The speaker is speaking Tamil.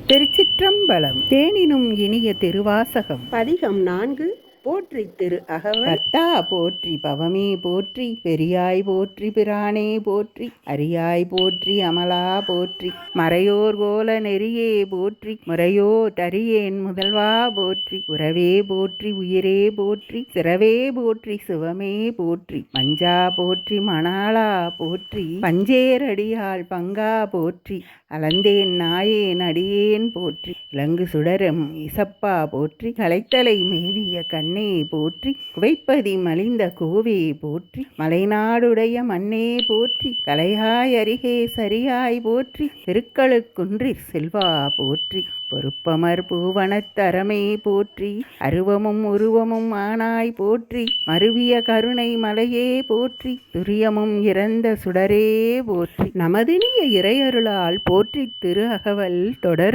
திருச்சிற்றம்பலம். தேனினும் இனிய திருவாசகம். பதிகம் 4. போற்றி திரு அகவல். பத்தா போற்றி, பவமே போற்றி, பெரியாய் போற்றி, பிரானே போற்றி, அரியாய் போற்றி, அமலா போற்றி, மறையோர் கோல நெறியே போற்றி, முறையோ தரியேன் முதல்வா போற்றி, உறவே போற்றி, உயிரே போற்றி, சிறவே போற்றி, சிவமே போற்றி, மஞ்சா போற்றி, மணாளா போற்றி, பஞ்சேரடியாள் பங்கா போற்றி, அலந்தேன் நாயேன் அடியேன் போற்றி, இலங்கு சுடரும் இசப்பா போற்றி, கலைத்தலை மேவிய கண்ணே போற்றி, குவைப்பதி மலிந்த கோவே போற்றி, மலைநாடுடைய மண்ணே போற்றி, கலையாய் அருகே சரியாய் போற்றி, திருக்களுக்குன்றிற் செல்வா போற்றி, பொறுப்பமர் பூவனத்தரமே போற்றி, அருவமும் உருவமும் ஆனாய் போற்றி, மருவிய கருணை மலையே போற்றி, துரியமும் இறந்த சுடரே போற்றி. நமதினிய இறையருளால் போற்றி திரு அகவல் தொடரும்.